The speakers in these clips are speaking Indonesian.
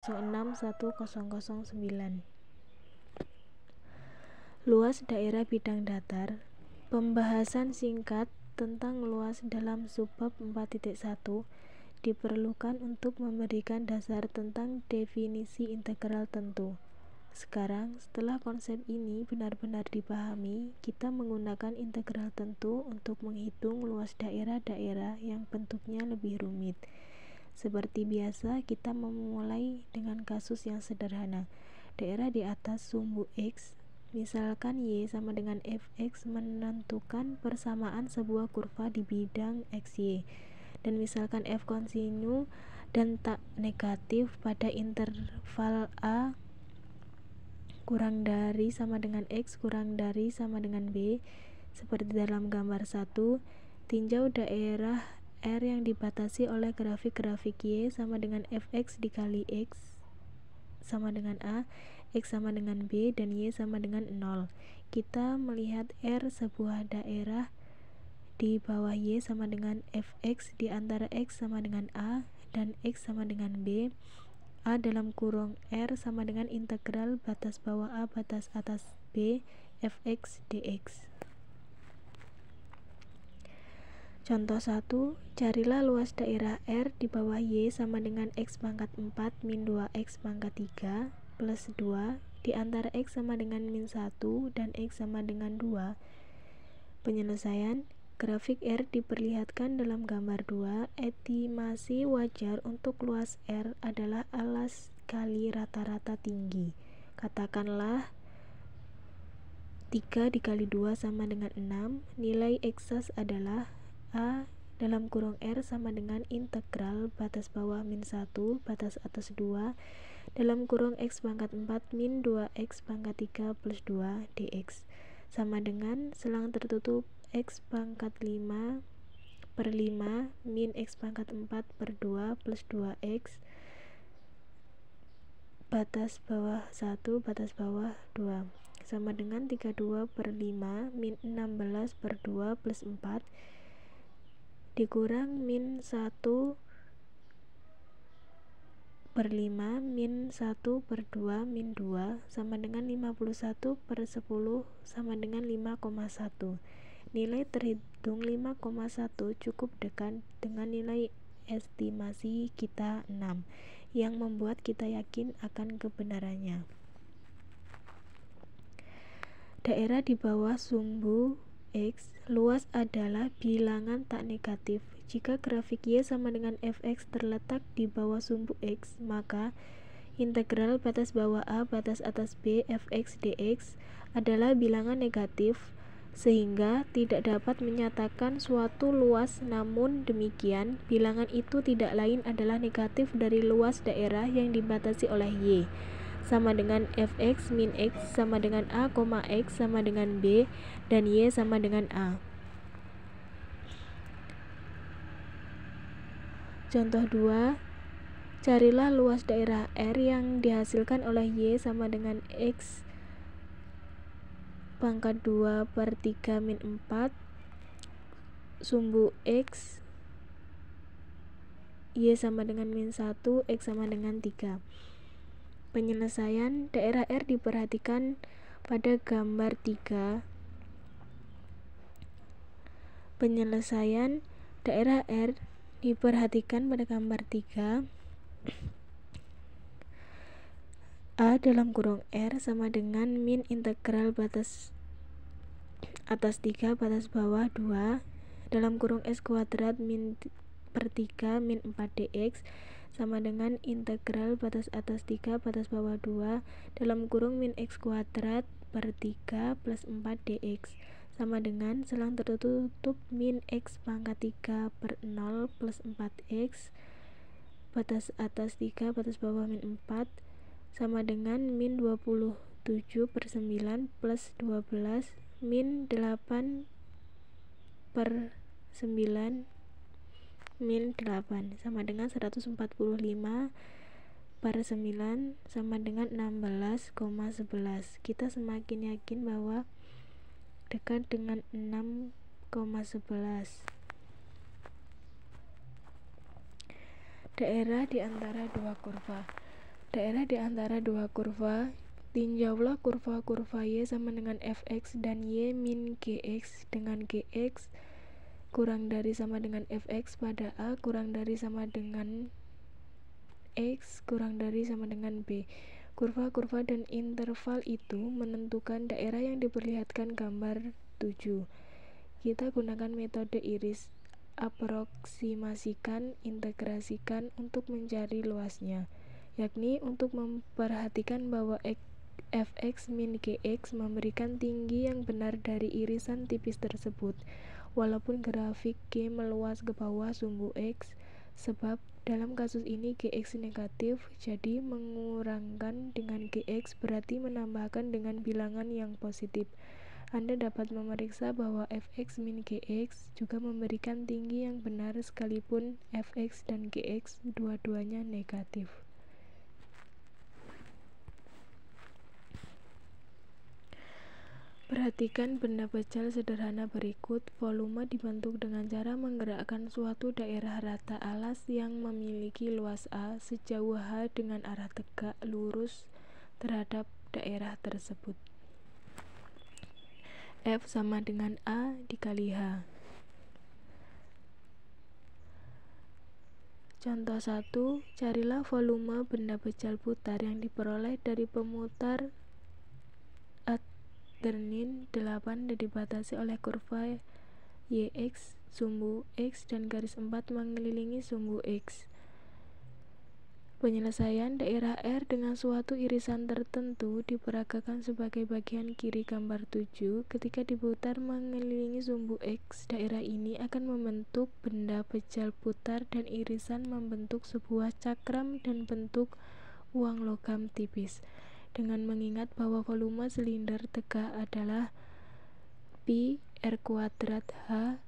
06109. Luas daerah bidang datar. Pembahasan singkat tentang luas dalam subbab 4.1 diperlukan untuk memberikan dasar tentang definisi integral tentu. Sekarang, setelah konsep ini benar-benar dipahami, kita menggunakan integral tentu untuk menghitung luas daerah-daerah yang bentuknya lebih rumit. Seperti biasa, kita memulai dengan kasus yang sederhana. Daerah di atas sumbu X, misalkan Y sama dengan fx, menentukan persamaan sebuah kurva di bidang xy, dan misalkan f kontinu dan tak negatif pada interval a kurang dari sama dengan x kurang dari sama dengan b. Seperti dalam gambar 1, tinjau daerah R yang dibatasi oleh grafik-grafik Y sama dengan fx dikali x sama dengan A, X sama dengan B, dan Y sama dengan 0. Kita melihat R sebuah daerah di bawah Y sama dengan Fx di antara X sama dengan A dan X sama dengan B. A dalam kurung R sama dengan integral batas bawah A batas atas B Fx dx. Contoh 1, carilah luas daerah R di bawah Y sama dengan X pangkat 4 min 2X pangkat 3 plus 2 di antara X sama dengan min 1 dan X sama dengan 2. Penyelesaian, grafik R diperlihatkan dalam gambar 2. Estimasi wajar untuk luas R adalah alas kali rata-rata tinggi. Katakanlah 3 dikali 2 sama dengan 6. Nilai eksas adalah A dalam kurung R sama dengan integral batas bawah min 1 batas atas 2 dalam kurung X pangkat 4 min 2X pangkat 3 plus 2 dx sama dengan selang tertutup X pangkat 5 per 5 min X pangkat 4 per 2 plus 2X batas bawah 1 batas bawah 2 sama dengan 32 per 5 min 16 per 2 plus 4 dikurang min 1 per 5 min 1 per 2 min 2 sama dengan 51 per 10 sama dengan 5,1. Nilai terhitung 5,1 cukup dekat dengan nilai estimasi kita 6 yang membuat kita yakin akan kebenarannya. Daerah di bawah sumbu X, luas adalah bilangan tak negatif. Jika grafik Y sama dengan fx terletak di bawah sumbu X, maka integral batas bawah A batas atas B fx dx adalah bilangan negatif, sehingga tidak dapat menyatakan suatu luas. Namun demikian, bilangan itu tidak lain adalah negatif dari luas daerah yang dibatasi oleh Y sama dengan fx min x sama dengan a, x sama dengan b, dan y sama dengan a. Contoh 2, carilah luas daerah R yang dihasilkan oleh Y sama dengan X pangkat 2 per 3 min 4 sumbu X Y sama dengan min 1, X sama dengan 3. Penyelesaian, daerah R diperhatikan pada gambar 3. Penyelesaian, daerah R diperhatikan pada gambar 3. A dalam kurung R sama dengan min integral batas atas 3 batas bawah 2 dalam kurung S kuadrat min per 3 min 4 dx sama dengan integral batas atas 3 batas bawah 2 dalam kurung min x kuadrat per 3 plus 4 dx sama dengan selang tertutup min x pangkat 3 per 0 plus 4x batas atas 3 batas bawah min 4 sama dengan min 27 per 9 plus 12 min 8 per 9 min 8 sama dengan 145 per 9 sama dengan 16,11. Kita semakin yakin bahwa dekat dengan 6,11. Daerah di antara dua kurva. daerah di antara dua kurva. Tinjaulah kurva-kurva Y sama dengan fx dan Y min gx dengan gx kurang dari sama dengan fx pada A kurang dari sama dengan X kurang dari sama dengan B. Kurva-kurva dan interval itu menentukan daerah yang diperlihatkan gambar 7. Kita gunakan metode iris, aproksimasikan, integrasikan untuk mencari luasnya, yakni untuk memperhatikan bahwa fx min gx memberikan tinggi yang benar dari irisan tipis tersebut, walaupun grafik G meluas ke bawah sumbu X, sebab dalam kasus ini gx negatif, jadi mengurangkan dengan gx berarti menambahkan dengan bilangan yang positif. Anda dapat memeriksa bahwa fx min gx juga memberikan tinggi yang benar sekalipun fx dan gx dua-duanya negatif. Perhatikan benda pecal sederhana berikut. Volume dibentuk dengan cara menggerakkan suatu daerah rata alas yang memiliki luas A sejauh H dengan arah tegak lurus terhadap daerah tersebut. F sama dengan A dikali H. Contoh 1, carilah volume benda pecal putar yang diperoleh dari pemutar Alternin 8 dan dibatasi oleh kurva Yx, sumbu X dan garis 4 mengelilingi sumbu X. Penyelesaian daerah R dengan suatu irisan tertentu diperagakan sebagai bagian kiri gambar 7. Ketika diputar mengelilingi sumbu X, daerah ini akan membentuk benda pecal putar dan irisan membentuk sebuah cakram dan bentuk uang logam tipis. Dengan mengingat bahwa volume silinder tegak adalah pi r²h,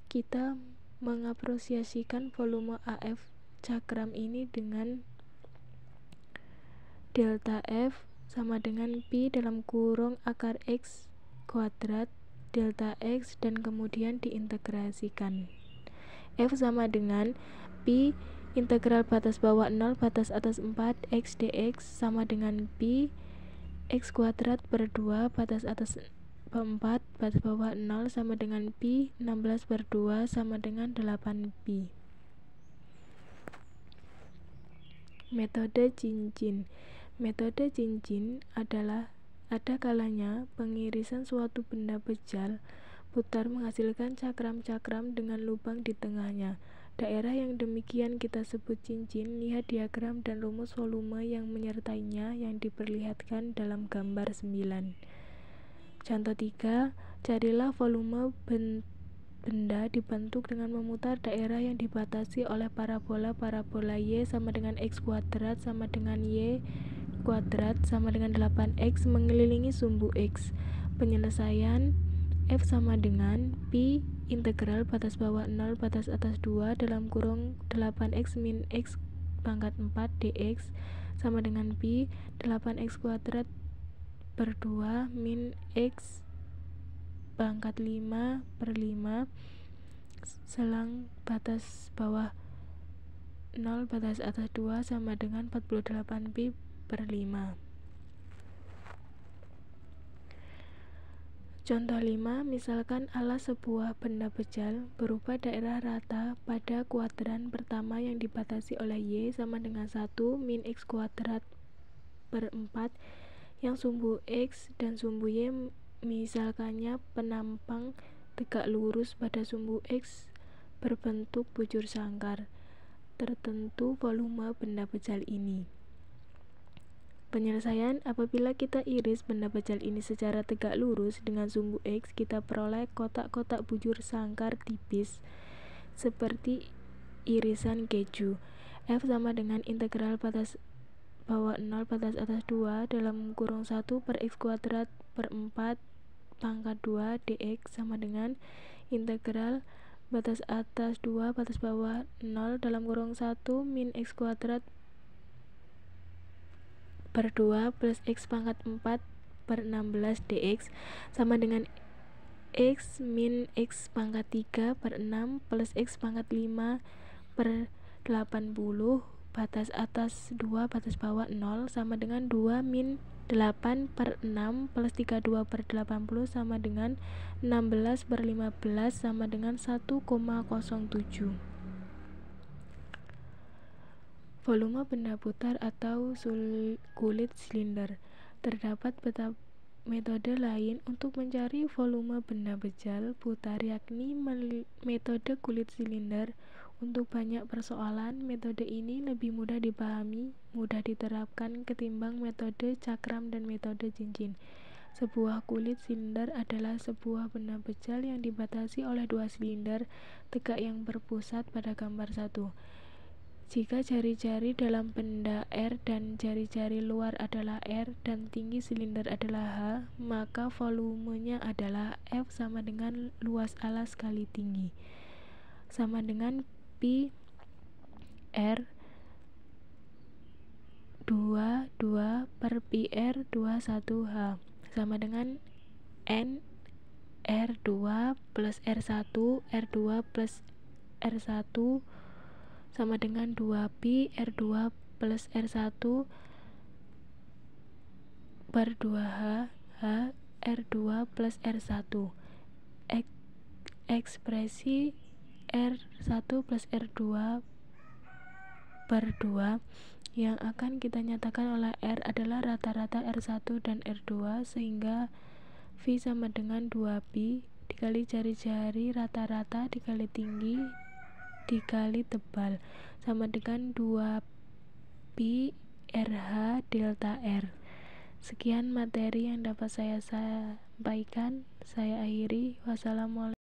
kita mengapresiasikan volume AF cakram ini dengan delta F sama dengan pi dalam kurung akar X kuadrat delta X dan kemudian diintegrasikan. F sama dengan pi integral batas bawah 0 batas atas 4 X dx sama dengan pi X kuadrat per 2 batas atas 4 batas bawah 0 sama dengan pi 16 per 2 sama dengan 8 pi. Metode cincin. Metode cincin adalah ada kalanya pengirisan suatu benda pecal putar menghasilkan cakram-cakram dengan lubang di tengahnya. Daerah yang demikian kita sebut cincin. Lihat diagram dan rumus volume yang menyertainya yang diperlihatkan dalam gambar 9. Contoh 3, carilah volume benda dibentuk dengan memutar daerah yang dibatasi oleh parabola Y sama dengan X kuadrat sama dengan Y kuadrat sama dengan 8X mengelilingi sumbu X. Penyelesaian F sama dengan pi integral batas bawah 0 batas atas 2 dalam kurung 8x min x pangkat 4 dx sama dengan pi 8x kuadrat per 2 min x pangkat 5 per 5 selang batas bawah 0 batas atas 2 sama dengan 48 pi per 5. Contoh 5, misalkan alas sebuah benda pecal berupa daerah rata pada kuadran pertama yang dibatasi oleh Y sama dengan 1 min X kuadrat per 4 yang sumbu X dan sumbu Y misalkannya penampang tegak lurus pada sumbu X berbentuk bujur sangkar. Tertentu volume benda pecal ini. Penyelesaian, apabila kita iris benda pecal ini secara tegak lurus dengan sumbu X, kita peroleh kotak-kotak bujur sangkar tipis seperti irisan keju. F sama dengan integral batas bawah 0 batas atas 2 dalam kurung 1 per X kuadrat per 4 pangkat 2 dx sama dengan integral batas atas 2 batas bawah 0 dalam kurung 1 min X kuadrat per 2 plus X pangkat 4 per 16 dx sama dengan X min X pangkat 3 per 6 plus X pangkat 5 per 80 batas atas 2 batas bawah 0 sama dengan 2 min 8/6 plus 32/80 sama dengan 16/15 sama dengan 1,07. Volume benda putar atau kulit silinder. Terdapat metode lain untuk mencari volume benda bejal putar, yakni metode kulit silinder. Untuk banyak persoalan, metode ini lebih mudah dipahami, mudah diterapkan ketimbang metode cakram dan metode cincin. Sebuah kulit silinder adalah sebuah benda bejal yang dibatasi oleh dua silinder tegak yang berpusat pada gambar 1. Jika jari-jari dalam benda R dan jari-jari luar adalah R dan tinggi silinder adalah H, maka volumenya adalah F sama dengan luas alas kali tinggi, sama dengan Pi R 22 per Pi R 21 H, sama dengan N R2 plus R1 R2 plus R1 sama dengan 2pi R2 plus R1 per 2H R2 plus R1. Ekspresi R1 plus R2 per 2 yang akan kita nyatakan oleh R adalah rata-rata R1 dan R2, sehingga V sama dengan 2pi dikali jari-jari rata-rata dikali tinggi dikali tebal sama dengan 2pi RH delta R. Sekian materi yang dapat saya sampaikan. Saya akhiri. Wassalamualaikum.